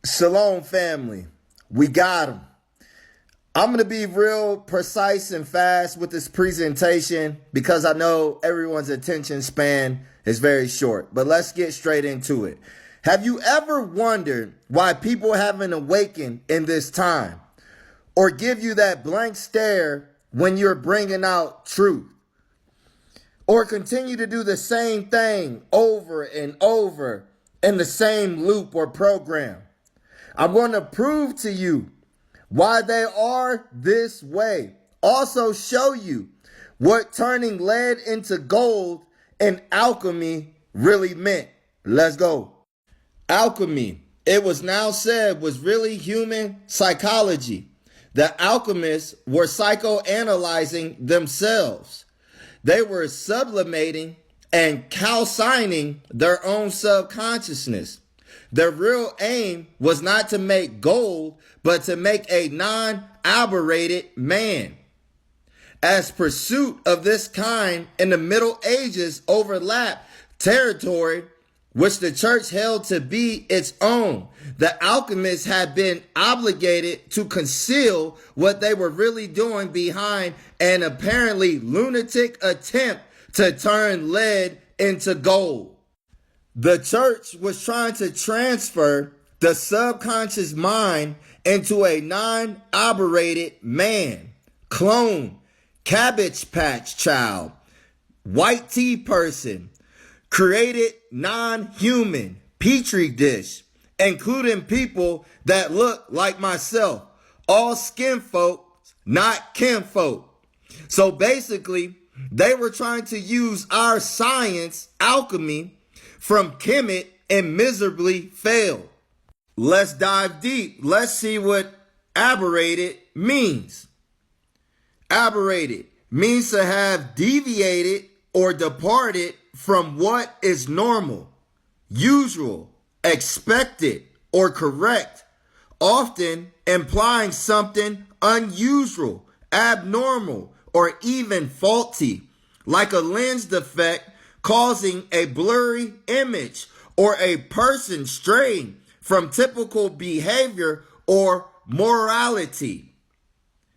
Shalom, family. We got them. I'm going to be real precise and fast with this presentation because I know everyone's attention span is very short. But let's get straight into it. Have you ever wondered why people haven't awakened in this time, or give you that blank stare when you're bringing out truth, or continue to do the same thing over and over in the same loop or program? I'm going to prove to you why they are this way. Also show you what turning lead into gold in alchemy really meant. Let's go. Alchemy, it was now said, was really human psychology. The alchemists were psychoanalyzing themselves. They were sublimating and calcining their own subconsciousness. Their real aim was not to make gold, but to make a non-aberrated man. As pursuit of this kind in the Middle Ages overlapped territory which the church held to be its own, the alchemists had been obligated to conceal what they were really doing behind an apparently lunatic attempt to turn lead into gold. The church was trying to transfer the subconscious mind into a non-aberrated man, clone, cabbage patch child, white tea person, created non-human, petri dish, including people that look like myself, all skin folks, not kinfolk. So basically, they were trying to use our science, alchemy, from Kemet and miserably failed. Let's dive deep. Let's see what aberrated means. Aberrated means to have deviated or departed from what is normal, usual, expected, or correct, often implying something unusual, abnormal, or even faulty, like a lens defect causing a blurry image, or a person straying from typical behavior or morality.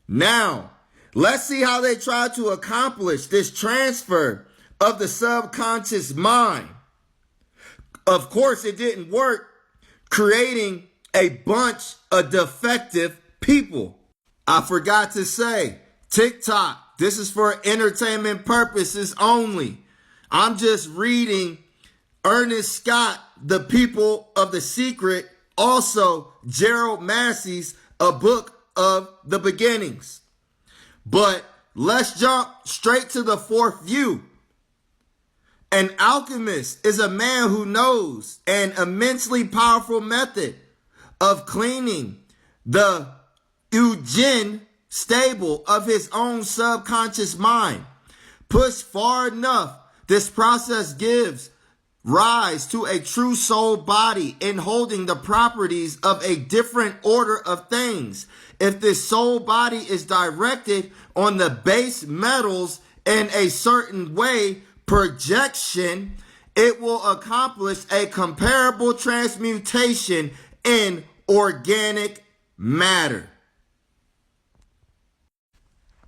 Now, let's see how they try to accomplish this transfer of the subconscious mind. Of course, it didn't work, creating a bunch of defective people. I forgot to say, TikTok, this is for entertainment purposes only. I'm just reading Ernest Scott, The People of the Secret, also Gerald Massey's A Book of the Beginnings. But let's jump straight to the fourth view. An alchemist is a man who knows an immensely powerful method of cleaning the Eugen stable of his own subconscious mind. Pushed far enough, this process gives rise to a true soul body in holding the properties of a different order of things. If this soul body is directed on the base metals in a certain way, projection, it will accomplish a comparable transmutation in organic matter.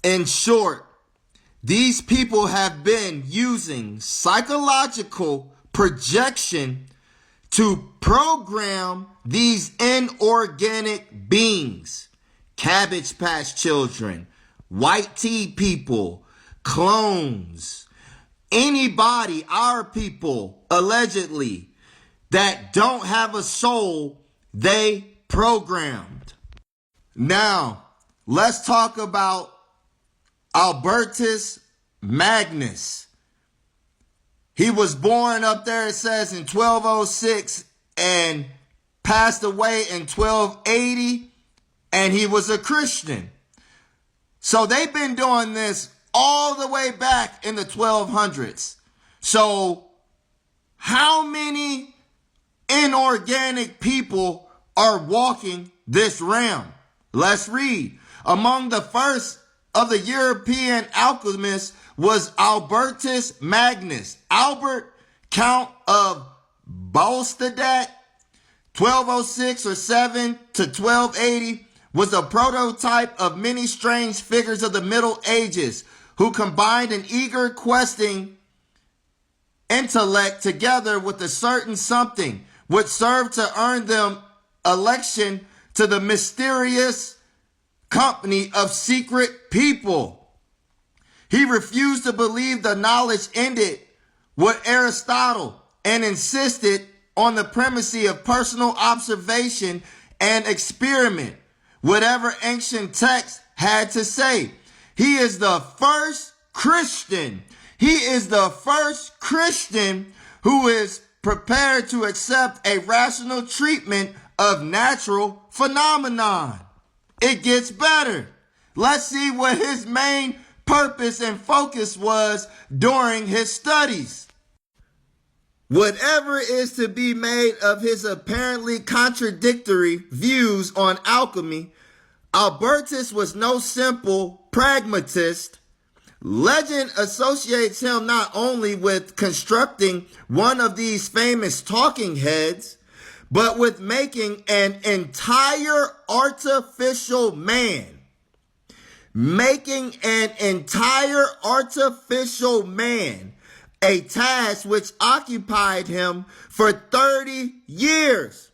In short, these people have been using psychological projection to program these inorganic beings, cabbage patch children, white tea people, clones, anybody, our people, allegedly, that don't have a soul, they programmed. Now, let's talk about Albertus Magnus. He was born up there, it says, in 1206 and passed away in 1280, and he was a Christian. So they've been doing this all the way back in the 1200s. So how many inorganic people are walking this realm? Let's read. Among the first of the European alchemists was Albertus Magnus, Albert, Count of Bolstadt, 1206 or 7 to 1280 was a prototype of many strange figures of the Middle Ages who combined an eager questing intellect together with a certain something which served to earn them election to the mysterious company of secret people. He refused to believe the knowledge ended with Aristotle and insisted on the primacy of personal observation and experiment, whatever ancient text had to say. He is the first Christian. He is the first Christian who is prepared to accept a rational treatment of natural phenomenon. It gets better. Let's see what his main purpose and focus was during his studies. Whatever is to be made of his apparently contradictory views on alchemy, Albertus was no simple pragmatist. Legend associates him not only with constructing one of these famous talking heads, but with making an entire artificial man. Making an entire artificial man, a task which occupied him for 30 years.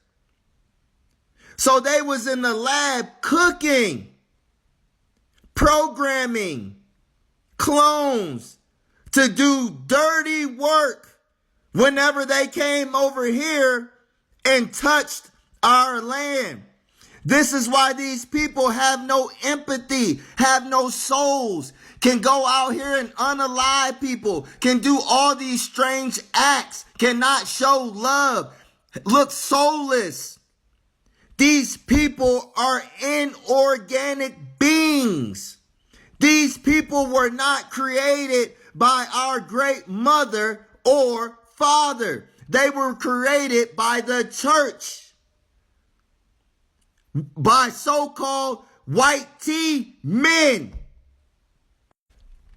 So they was in the lab cooking, programming clones to do dirty work whenever they came over here and touched our land. This is why these people have no empathy, have no souls, can go out here and unalive people, can do all these strange acts, cannot show love, look soulless. These people are inorganic beings. These people were not created by our great mother or father. They were created by the church, by so-called white tea men.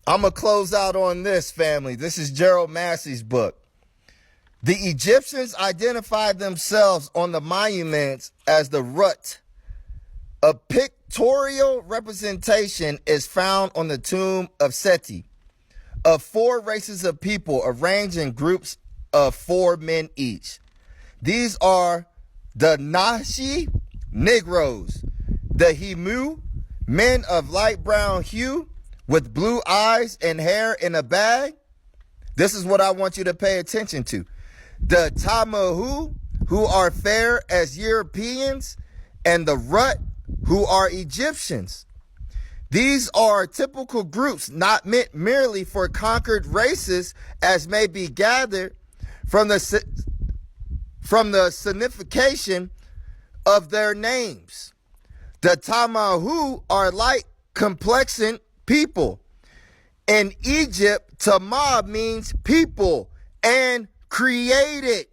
I'm going to close out on this, family. This is Gerald Massey's book. The Egyptians identified themselves on the monuments as the Rut. A pictorial representation is found on the tomb of Seti, of 4 races of people arranged in groups of 4 men each. These are the Nashi, Negroes, the Hemu, men of light brown hue with blue eyes and hair in a bag. This is what I want you to pay attention to. The Tamahu, who are fair as Europeans, and the Rut, who are Egyptians. These are typical groups not meant merely for conquered races, as may be gathered from the signification of their names. The Tamahu are light complexioned people. In Egypt, Tama means people and created.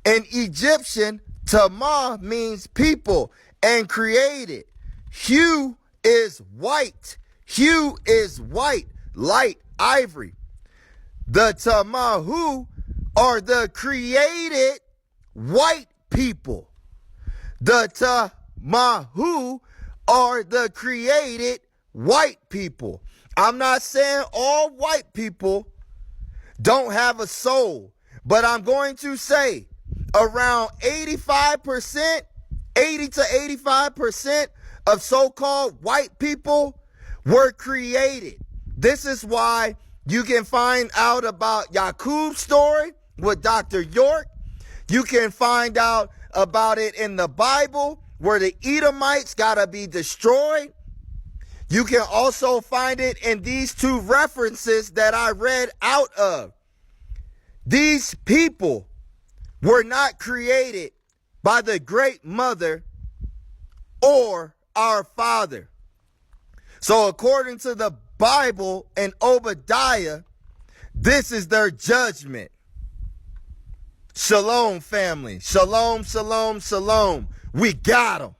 In Egyptian, Tama means people and created. Hue is white. Hue is white, light ivory. The Tamahu are the created white people. The Tamahu are the created white people. I'm not saying all white people don't have a soul, but I'm going to say around 85%, 80 to 85% of so-called white people were created. This is why you can find out about Yaqub's story with Dr. York. You can find out about it in the Bible where the Edomites got to be destroyed. You can also find it in these 2 references that I read out of. These people were not created by the great mother or our father. So according to the Bible and Obadiah, this is their judgment. Shalom, family. Shalom, shalom, shalom. We got them.